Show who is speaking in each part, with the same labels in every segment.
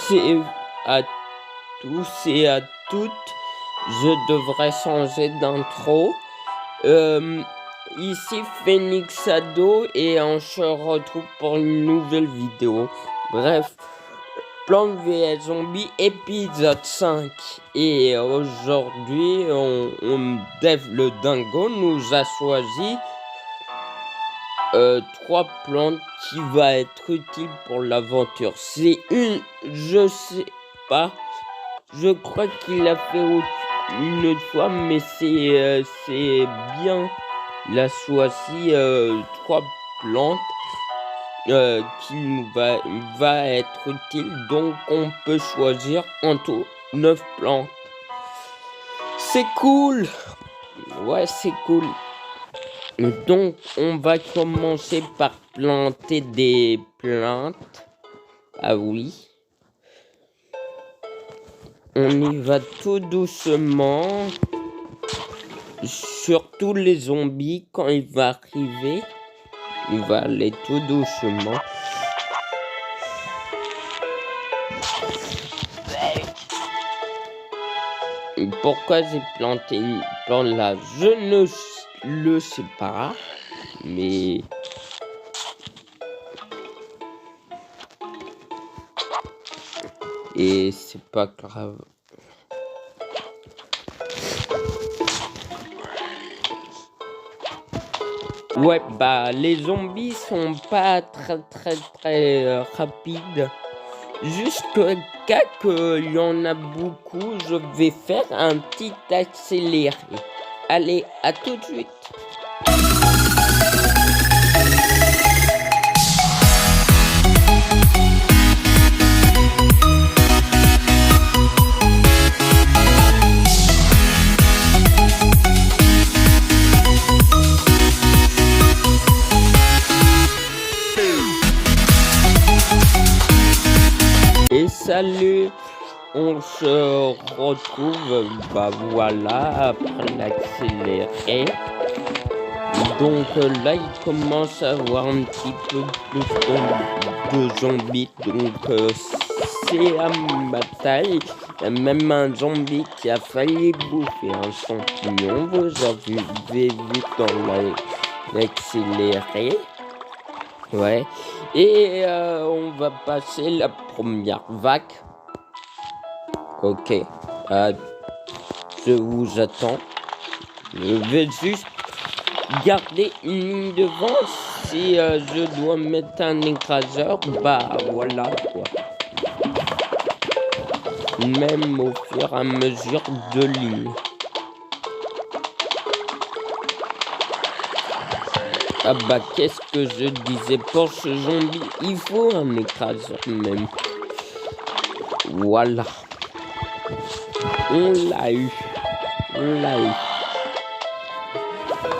Speaker 1: c'est à tous et à toutes. Je devrais changer d'intro. Ici Phoenix Ado et on se retrouve pour une nouvelle vidéo. Bref, Plants vs Zombies épisode 5. Et aujourd'hui, Dave le Dingo nous a choisi 3 plantes qui va être utile pour l'aventure. C'est une, je sais pas, je crois qu'il a fait une autre fois, mais c'est bien. Il a choisi 3 plantes qui nous va être utile, donc on peut choisir en tout 9 plantes. C'est cool. Ouais, c'est cool. Donc, on va commencer par planter des plantes. Ah oui. On y va tout doucement. Surtout les zombies, quand il va arriver, il va aller tout doucement. Pourquoi j'ai planté une plante là? Je ne le sais pas, mais et c'est pas grave. Ouais, bah les zombies sont pas très rapides. Jusqu'à qu'il y en a beaucoup, je vais faire un petit accéléré. Allez, à tout de suite. Et salut, on se retrouve, bah voilà, après l'accéléré. Donc là, il commence à avoir un petit peu plus de zombies, donc c'est à ma taille. Il y a même un zombie qui a failli bouffer un champignon, vous avez vu dans l'accéléré. Ouais, et on va passer la première vague. Ok, je vous attends. Je vais juste garder une ligne devant. Si je dois mettre un écraseur, bah voilà quoi. Même au fur et à mesure de lignes. Ah bah qu'est-ce que je disais pour ce zombie, il faut un écraseur même. Voilà. On l'a eu.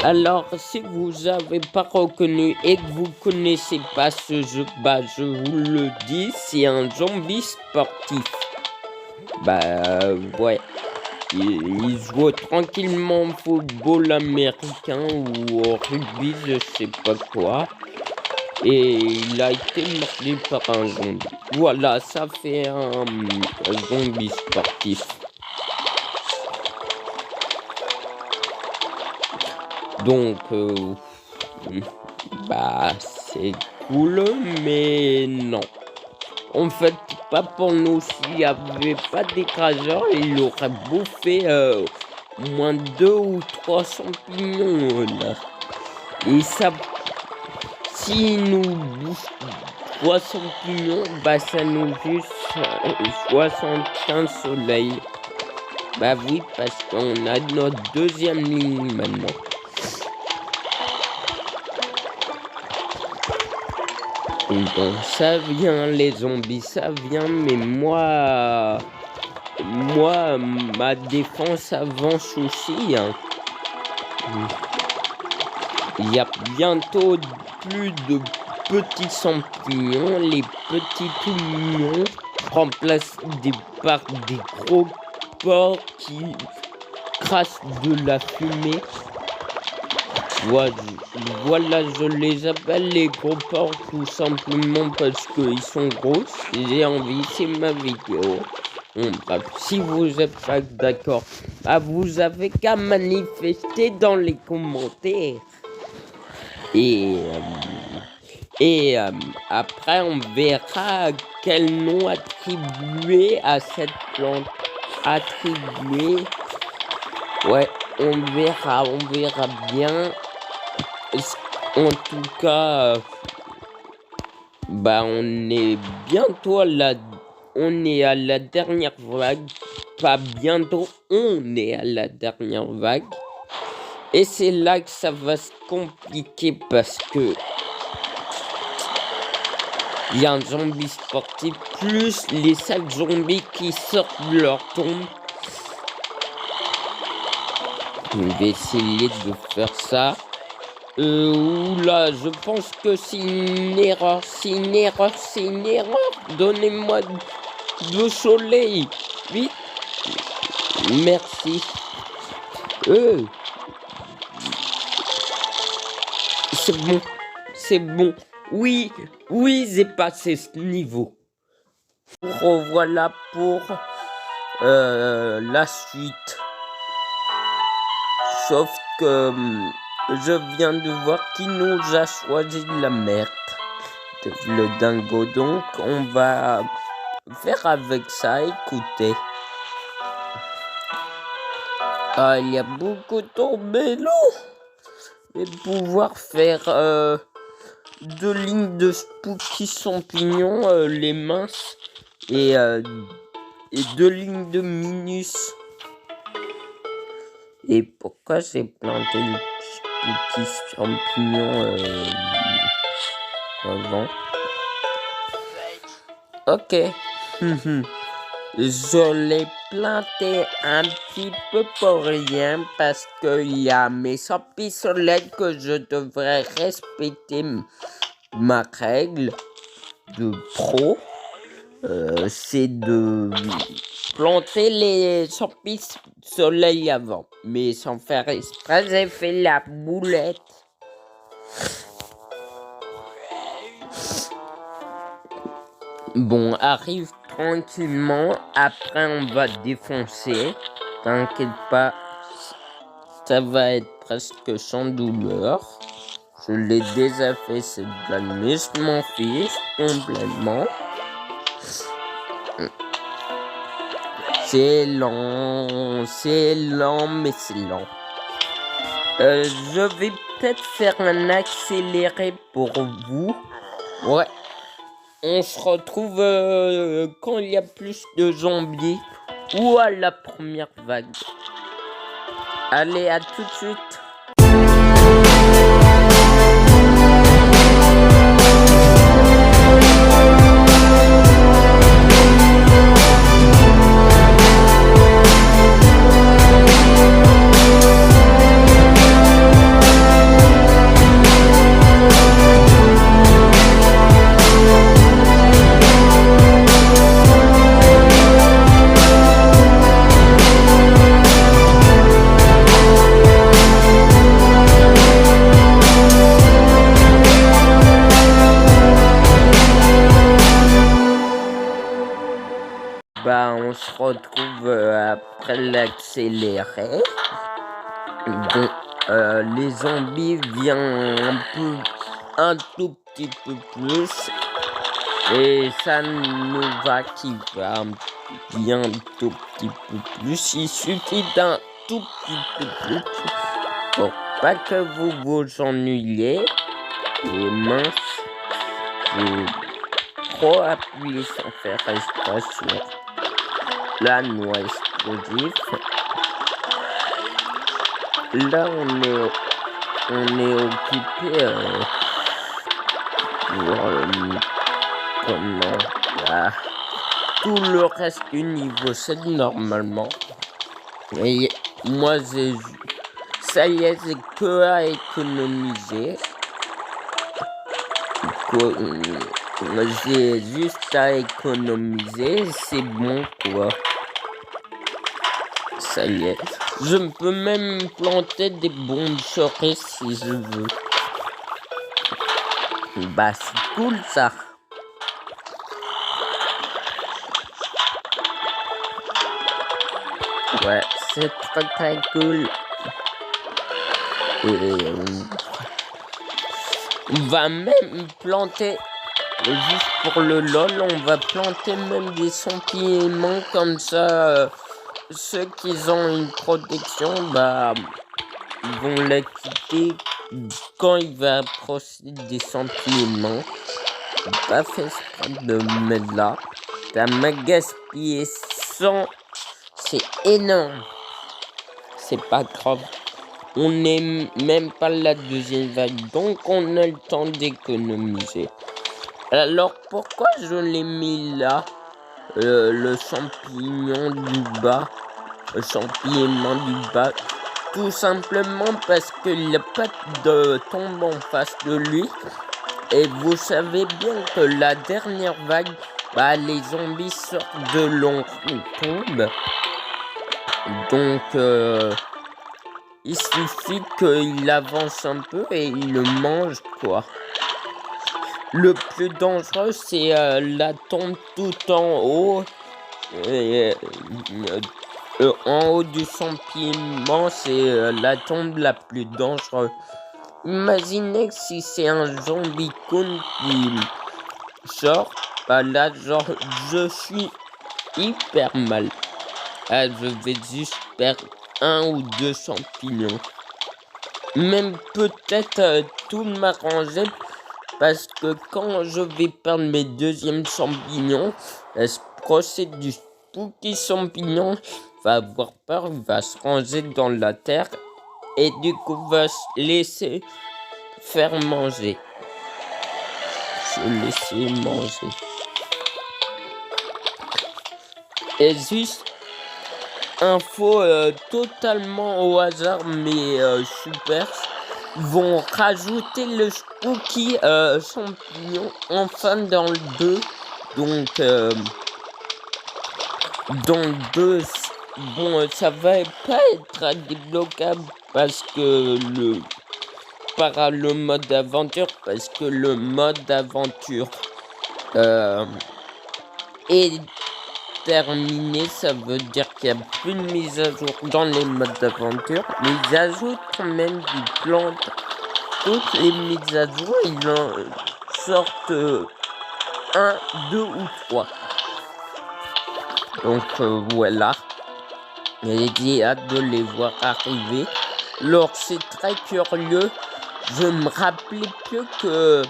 Speaker 1: Alors si vous avez pas reconnu et que vous connaissez pas ce jeu, bah je vous le dis, c'est un zombie sportif. Bah ouais. Il joue tranquillement au football américain ou au rugby, je sais pas quoi. Et il a été mordu par un zombie. Voilà, ça fait un zombie sportif. Donc, bah c'est cool, mais non. En fait, pas pour nous. S'il n'y avait pas d'écraseur, il aurait bouffé moins 2 ou 3 champignons là. Et ça, s'il nous bouffe 3 champignons, bah ça nous juste 75 soleils. Bah oui, parce qu'on a notre deuxième ligne maintenant. Bon, ça vient les zombies, ça vient, mais moi, ma défense avance aussi. Hein. Il y a bientôt plus de petits champignons. Les petits tout mignons remplacent par des gros porcs qui crassent de la fumée. Voilà, je les appelle les gros porcs tout simplement parce qu'ils sont gros. J'ai envie, c'est ma vidéo. Bon, bref, si vous n'êtes pas d'accord, bah, vous avez qu'à manifester dans les commentaires. Et après, on verra quel nom attribuer à cette plante. Attribuer. Ouais, on verra bien. En tout cas, bah on est bientôt on est à la dernière vague. Pas bientôt, on est à la dernière vague. Et c'est là que ça va se compliquer parce que il y a un zombie sportif plus les 7 zombies qui sortent de leur tombe. Je vais essayer de faire ça. Oula, je pense que c'est une erreur, Donnez-moi le soleil, vite. Merci. C'est bon. Oui, j'ai passé ce niveau. Revoilà pour la suite. Sauf que je viens de voir qui nous a choisi de la merde. Le dingo. Donc, on va faire avec ça. Écoutez. Ah, il y a beaucoup tombé l'eau. Et pouvoir faire 2 lignes de spooky champignons, les minces. Et 2 lignes de minus. Et pourquoi j'ai planté le spooky champignon avant? Ok. Je l'ai planté un petit peu pour rien parce qu'il y a mes soleil que je devrais respecter ma règle de pro. C'est de planter les soleil avant. Mais sans faire exprès, j'ai fait la boulette. Bon, arrive tranquillement. Après, on va défoncer. T'inquiète pas, ça va être presque sans douleur. Je l'ai déjà fait, c'est blague, mais je m'en fiche complètement. C'est lent, mais c'est lent. Je vais peut-être faire un accéléré pour vous. Ouais. On se retrouve quand il y a plus de zombies ou à la première vague. Allez, à tout de suite. Bah, on se retrouve après l'accéléré. Bon, les zombies viennent un tout petit peu plus. Et ça nous va qui va bien un tout petit peu plus. Il suffit d'un tout petit peu plus pour pas que vous vous ennuyiez. Et mince, j'ai trop appuyé sans faire exprès sur la noix explosive. Là, on est occupé comment là, tout le reste du niveau 7 normalement. Et moi, ça y est, j'ai que à économiser. J'ai juste à économiser, c'est bon quoi. Ça y est. Je peux même planter des bombes cerises si je veux. Bah, c'est cool ça. Ouais, c'est très cool. Et on va même planter, juste pour le lol, on va planter même des champignons comme ça. Ceux qui ont une protection, bah, ils vont la quitter quand il va approcher des champignons. Pas fait exprès de me mettre là. T'as m'a gaspillé 100. C'est énorme. C'est pas grave. On n'est même pas la deuxième vague, donc on a le temps d'économiser. Alors pourquoi je l'ai mis là, le champignon du bas, le champignon du bas? Tout simplement parce qu'il n'y a pas de tombe en face de lui. Et vous savez bien que la dernière vague, bah, les zombies sortent de longues tombes. Donc, il suffit qu'il avance un peu et il le mange, quoi. Le plus dangereux, c'est la tombe tout en haut. En haut du champignon, c'est la tombe la plus dangereuse. Imaginez si c'est un zombie con qui sort, bah là, genre, je suis hyper mal. Ah, je vais juste perdre 1 ou 2 champignons. Même peut-être tout m'arranger, parce que quand je vais perdre mes deuxièmes champignons, ce procès du spooky champignon va avoir peur, va se ranger dans la terre et du coup va se laisser faire manger. Se laisser manger. Et juste info totalement au hasard, mais super. Vont rajouter le spooky champignon enfin dans le 2. Donc dans le 2, bon, ça va pas être débloquable parce que le mode aventure, parce que le mode aventure est terminé. Ça veut dire qu'il n'y a plus de mise à jour dans les modes d'aventure, mais ils ajoutent quand même des plantes. Toutes les mises à jour, ils en sortent 1, 2 ou 3. Donc voilà, j'ai hâte de les voir arriver. Alors c'est très curieux, je me rappelais plus que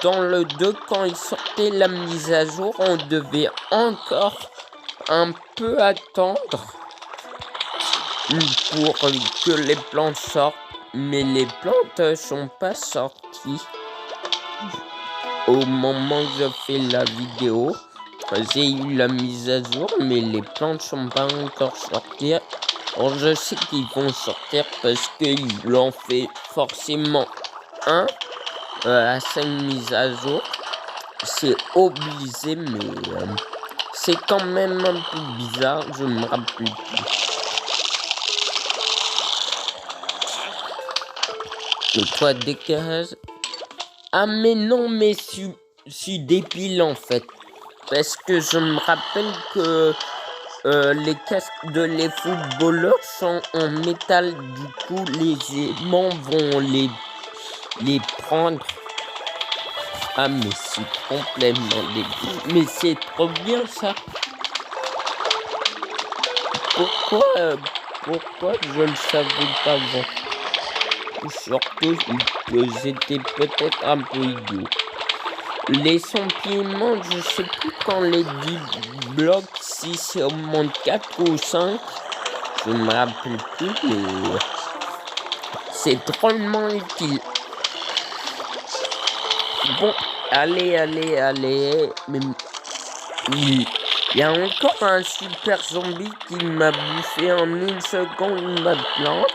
Speaker 1: dans le 2, quand il sortait la mise à jour, on devait encore un peu attendre pour que les plantes sortent. Mais les plantes sont pas sorties au moment que je fais la vidéo. J'ai eu la mise à jour, mais les plantes sont pas encore sorties. Alors je sais qu'ils vont sortir parce qu'ils l'ont fait forcément à 5 mises à jour. C'est obligé, mais c'est quand même un peu bizarre, je me rappelle plus. Le toit d'éclairage. Ah mais non, mais je suis débile en fait. Parce que je me rappelle que les casques de les footballeurs sont en métal. Du coup, les aimants vont les prendre. Ah mais c'est complètement débile. Mais c'est trop bien ça. Pourquoi je le savais pas avant? Surtout que j'étais peut-être un peu idiot. Les champignons, je sais plus quand les blocs, si c'est au monde 4 ou 5. Je me rappelle plus, mais c'est drôlement utile. Bon, allez. Mais il y a encore un super zombie qui m'a bouffé en 1 seconde ma plante.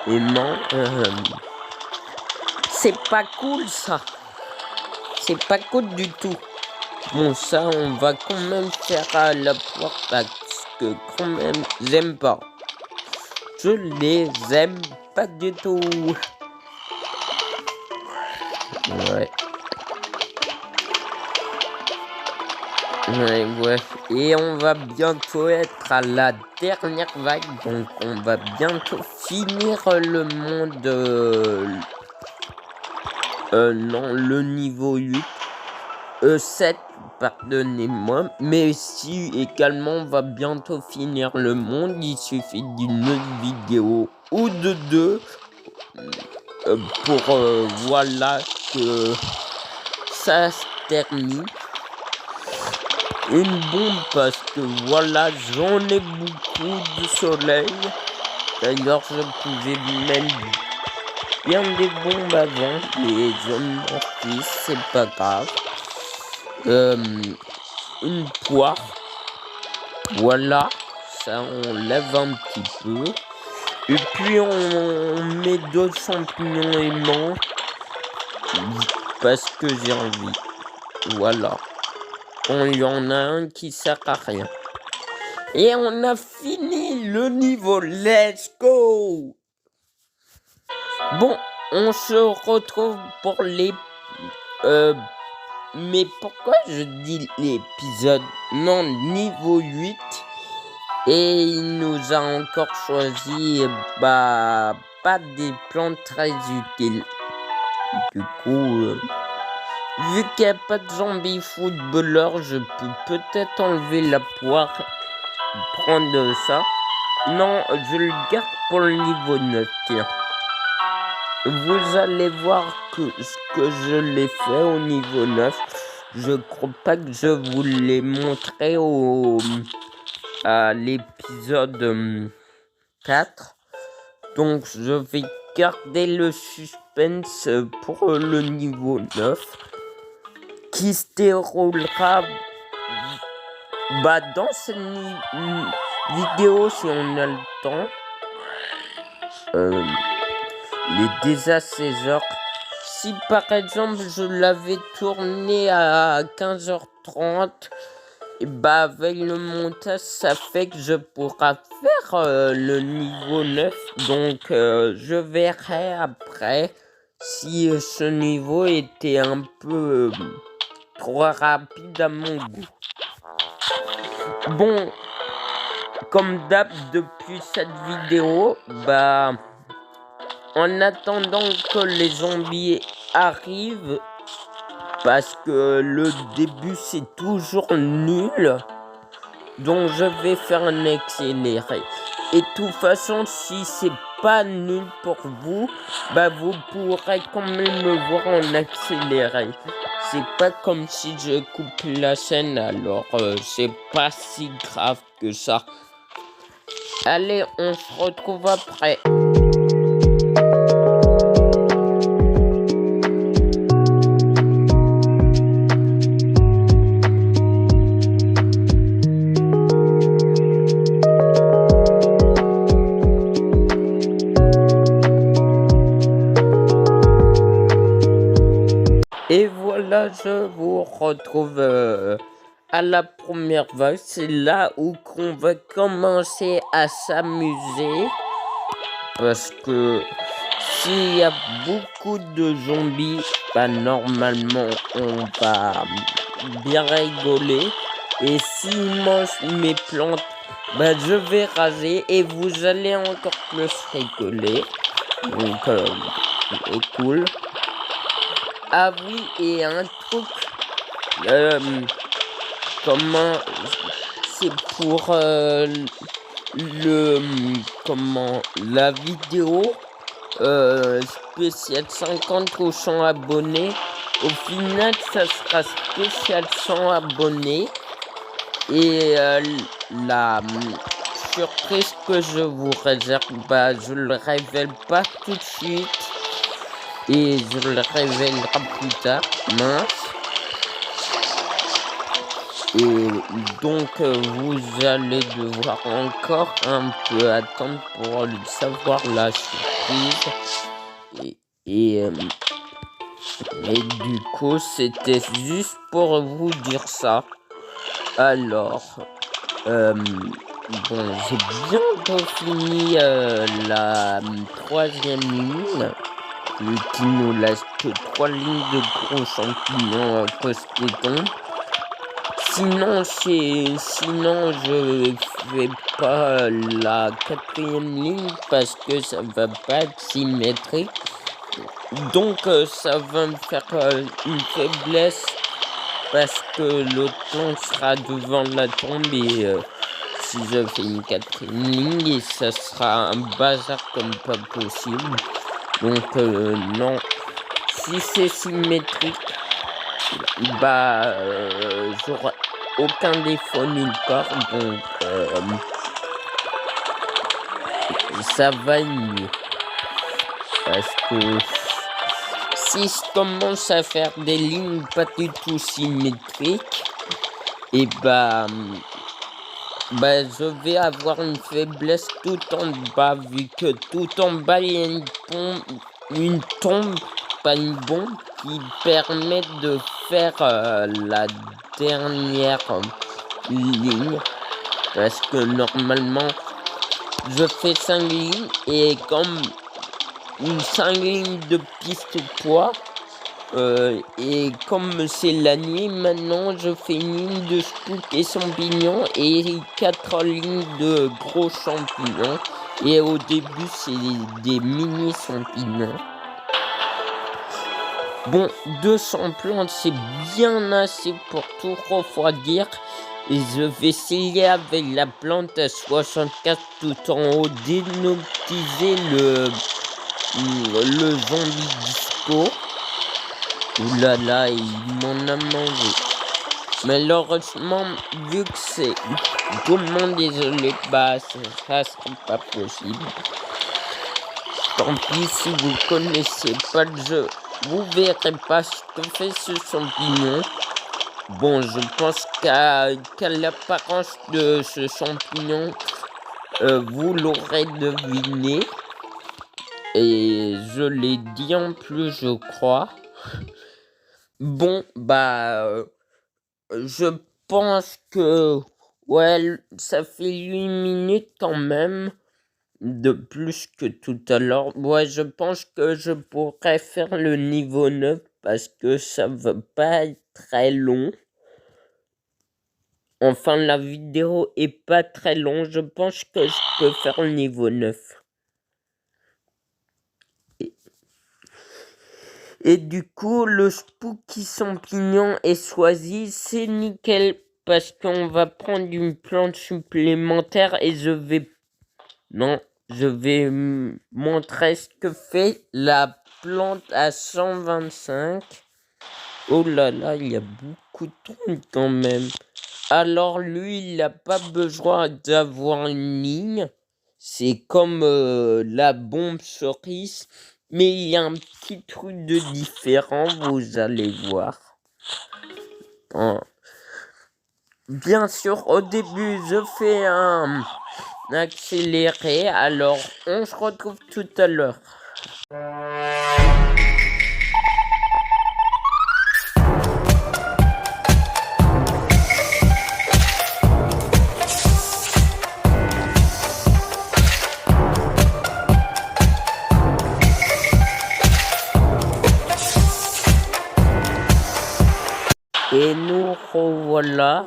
Speaker 1: Et non, c'est pas cool ça. C'est pas cool du tout. Bon, ça, on va quand même faire à la porte parce que quand même, j'aime pas. je les aime pas du tout. Ouais. Ouais. Et on va bientôt être à la dernière vague, donc on va bientôt finir le monde. Non, le niveau 8. 7, pardonnez-moi, mais si également on va bientôt finir le monde, il suffit d'une vidéo ou de deux pour voilà que ça se termine. Une bombe parce que voilà, j'en ai beaucoup de soleil. D'ailleurs, je pouvais mettre bien des bombes avant, mais je m'en fiche, c'est pas grave. Une poire, voilà, ça on lève un petit peu. Et puis on met 2 champignons aimants parce que j'ai envie. Voilà. Il y en a un qui sert à rien. Et on a fini le niveau. Let's go! Bon, on se retrouve pour les... mais pourquoi je dis l'épisode? Non, niveau 8. Et il nous a encore choisi, pas des plans très utiles. Du coup... vu qu'il n'y a pas de zombie footballeur, je peux peut-être enlever la poire, prendre ça. Non, je le garde pour le niveau 9, tiens. Vous allez voir que ce que je l'ai fait au niveau 9, je crois pas que je vous l'ai montré à l'épisode 4. Donc je vais garder le suspense pour le niveau 9. Qui se déroulera dans cette vidéo si on a le temps. Les désassaiseurs. Si par exemple je l'avais tourné à 15h30, et avec le montage ça fait que je pourrai faire le niveau 9. Donc je verrai après si ce niveau était un peu trop rapide à mon goût. Bon, comme d'hab depuis cette vidéo, en attendant que les zombies arrivent, parce que le début c'est toujours nul, donc je vais faire un accéléré. Et de toute façon, si c'est pas nul pour vous, vous pourrez quand même me voir en accéléré. C'est pas comme si je coupe la scène, alors c'est pas si grave que ça. Allez, on se retrouve après. Et voilà, je vous retrouve à la première vague. C'est là où qu'on va commencer à s'amuser. Parce que s'il y a beaucoup de zombies, normalement on va bien rigoler. Et s'ils mangent mes plantes, je vais raser et vous allez encore plus rigoler. Donc, c'est cool. Ah oui, et un truc, c'est pour la vidéo spéciale 50 ou 100 abonnés. Au final, ça sera spécial 100 abonnés. Et la surprise que je vous réserve, je le révèle pas tout de suite. Et je le révélera plus tard, mince. Et donc vous allez devoir encore un peu attendre pour savoir la surprise. Et du coup c'était juste pour vous dire ça. Alors Bon, j'ai bientôt fini la troisième ligne. Vu qu'il nous reste que 3 lignes de gros champignons costétons. Sinon, je fais pas la quatrième ligne parce que ça va pas être symétrique. Donc, ça va me faire une faiblesse parce que l'autre plan sera devant la tombe et si je fais une quatrième ligne, ça sera un bazar comme pas possible. Donc, non. Si c'est symétrique, bah, j'aurai aucun défaut nulle part, donc ça va mieux. Parce que si je commence à faire des lignes pas du tout symétriques, et bah, je vais avoir une faiblesse tout en bas, vu que tout en bas il y a une tombe, pas une bombe, qui permet de faire la dernière ligne. Parce que normalement, je fais 5 lignes et comme une 5 lignes de piste poids, et comme c'est la nuit, maintenant je fais une ligne de spook et champignons et 4 lignes de gros champignons. Et au début, c'est des mini champignons. Bon, 200 plantes, c'est bien assez pour tout refroidir. Et je vais essayer avec la plante à 64 tout en haut d'inoptiser le zombie disco. Oulala, il m'en a mangé. Malheureusement, vu que c'est vraiment désolé, bah ça sera pas possible. Tant pis, si vous connaissez pas le jeu, vous verrez pas ce que fait ce champignon. Bon, je pense qu'à l'apparence de ce champignon, vous l'aurez deviné. Et je l'ai dit en plus, je crois. Bon, bah, je pense que, ouais, ça fait 8 minutes quand même, de plus que tout à l'heure. Ouais, je pense que je pourrais faire le niveau 9 parce que ça va pas être très long. Enfin, la vidéo est pas très longue, je pense que je peux faire le niveau 9. Et du coup, le spooky champignon est choisi, c'est nickel, parce qu'on va prendre une plante supplémentaire et je vais montrer ce que fait la plante à 125. Oh là là, il y a beaucoup de trucs quand même. Alors lui, il n'a pas besoin d'avoir une ligne. C'est comme la bombe cerise. Mais il y a un petit truc de différent, vous allez voir. Bien sûr, au début, je fais un accéléré. Alors, on se retrouve tout à l'heure. Et nous revoilà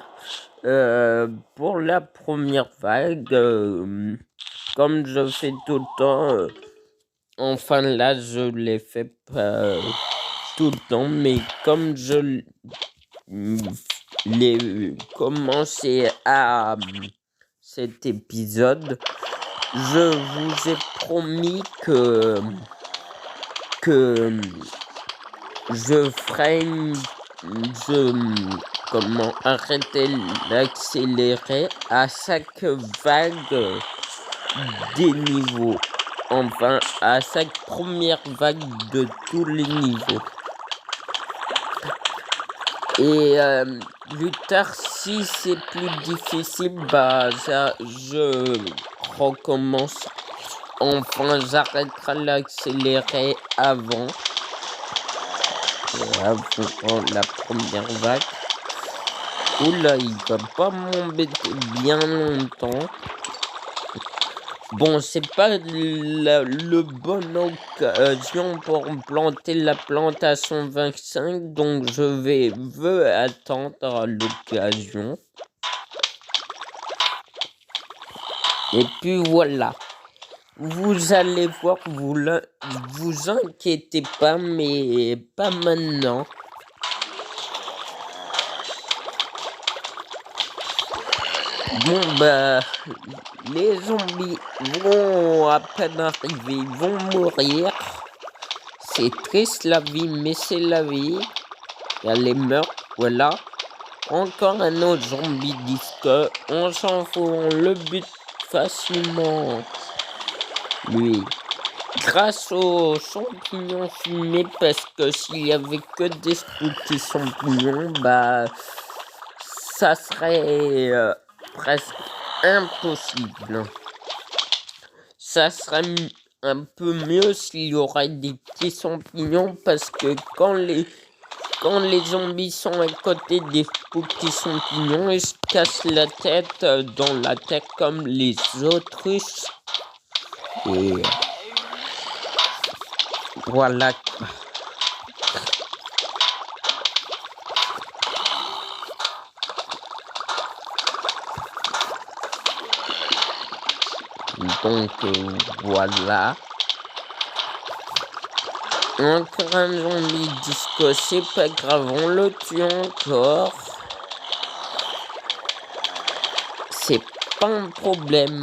Speaker 1: pour la première vague. Comme je fais tout le temps, enfin là je l'ai fait pas tout le temps, mais comme je l'ai commencé à cet épisode, je vous ai promis que je ferai arrêter d'accélérer à chaque vague des niveaux. Enfin, à chaque première vague de tous les niveaux. Et plus tard, si c'est plus difficile, bah je recommence. Enfin, j'arrêterai l'accélérer avant la première vague. Oula, il va pas m'embêter bien longtemps. Bon, c'est pas le bonne occasion pour planter la plantation 25, donc je veux attendre l'occasion. Et puis voilà. Vous allez voir, vous inquiétez pas, mais pas maintenant. Bon, bah, les zombies vont à peine arriver, ils vont mourir. C'est triste la vie, mais c'est la vie. Il y a les meurtres, voilà. Encore un autre zombie disque. On s'en fout, on le bute facilement. Lui. Grâce aux champignons fumés, parce que s'il y avait que des spooky champignons, bah, ça serait presque impossible. Ça serait un peu mieux s'il y aurait des petits champignons, parce que quand les zombies sont à côté des petits champignons, ils se cassent la tête dans la tête comme les autruches. Et voilà. Donc voilà. Encore un zombie disco, c'est pas grave, on le tue encore. C'est pas un problème.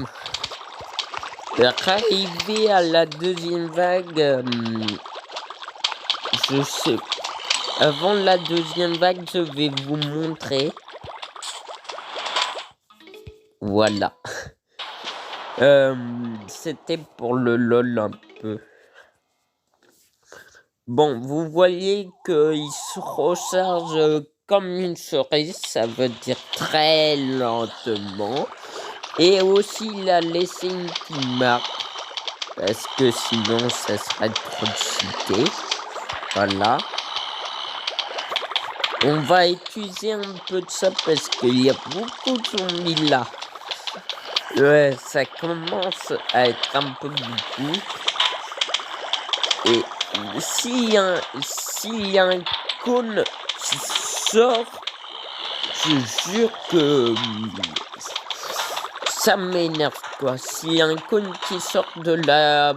Speaker 1: Arrivé à la deuxième vague, je sais. Avant la deuxième vague, je vais vous montrer. Voilà. C'était pour le lol un peu. Bon, vous voyez qu'il se recharge comme une cerise, ça veut dire très lentement. Et aussi, il a laissé une petite marque, parce que sinon, ça serait trop cheaté. Voilà. On va utiliser un peu de ça, parce qu'il y a beaucoup de zombies là. Ouais, ça commence à être un peu beaucoup. Et s'il y a un cône qui sort, je jure que ça m'énerve quoi. S'il y a un cône qui sort de la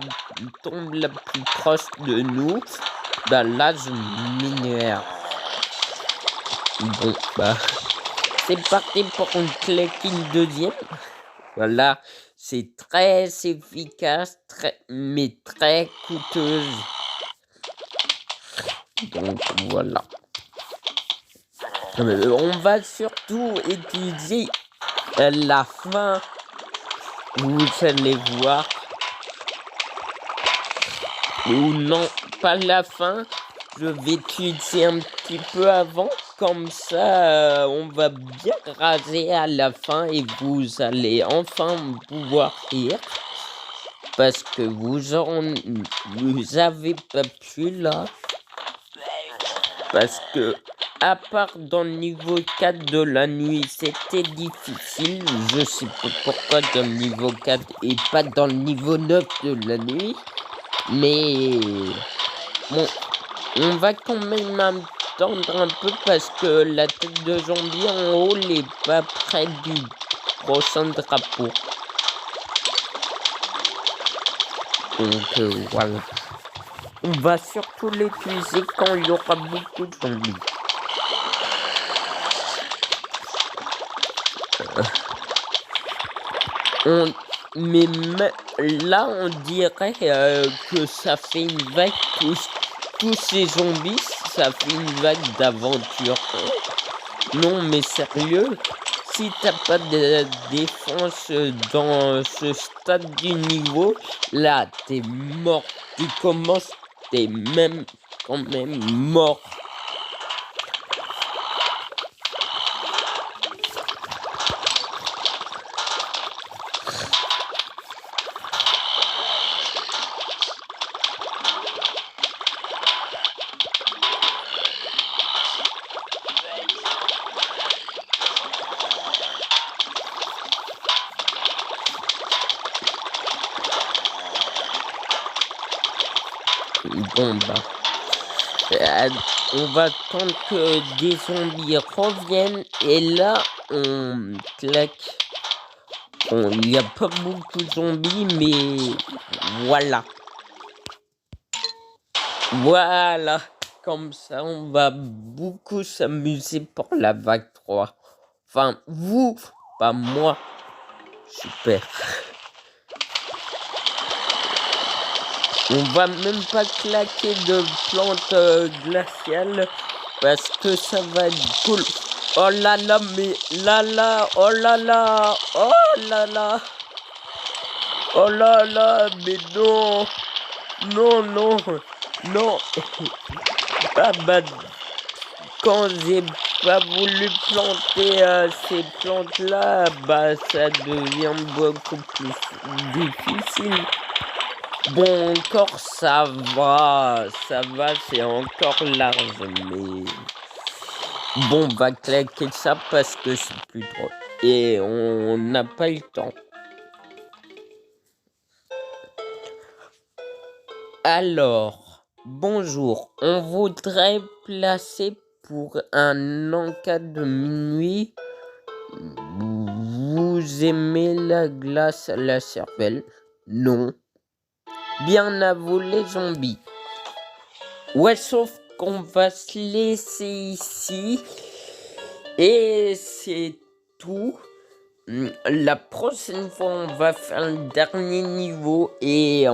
Speaker 1: tombe la plus proche de nous, bah là je m'énerve. Bon bah c'est parti pour une claquer une deuxième. Voilà, c'est très efficace, mais très coûteuse. Donc voilà. On va surtout utiliser la fin. Vous allez voir. Ou non, pas la fin. Je vais utiliser un petit peu avant. Comme ça, on va bien raser à la fin et vous allez enfin pouvoir rire. Parce que vous avez pas pu là. Parce que, à part dans le niveau 4 de la nuit, c'était difficile. Je sais pas pourquoi dans le niveau 4 et pas dans le niveau 9 de la nuit. Mais, bon, on va quand même attendre un peu parce que la tête de zombie en haut n'est pas près du prochain drapeau. Donc, voilà. On va surtout l'utiliser quand il y aura beaucoup de zombies. Mais là, on dirait que ça fait une vague, tous ces zombies, ça fait une vague d'aventure. Non, mais sérieux, si t'as pas de défense dans ce stade du niveau, là, t'es mort. Tu commences, t'es même quand même mort. Bon, bah. On va attendre que des zombies reviennent. Et là, on claque. Bon, il n'y a pas beaucoup de zombies, mais voilà. Voilà. Comme ça, on va beaucoup s'amuser pour la vague 3. Enfin, vous, pas moi. Super. On va même pas claquer de plantes glaciales parce que ça va être cool. Oh là là, mais là là, oh là là, oh là là. Oh là là, mais non. Non, non, non. Ah bah, quand j'ai pas voulu planter ces plantes-là, bah ça devient beaucoup plus difficile. Bon, encore ça va, c'est encore large, mais bon, on va claquer ça parce que c'est plus drôle. Et on n'a pas eu le temps. Alors, bonjour, on voudrait placer pour un encas de minuit. Vous aimez la glace à la cervelle? Non. Bien à vous les zombies. Ouais, sauf qu'on va se laisser ici. Et c'est tout. La prochaine fois, on va faire le dernier niveau. Et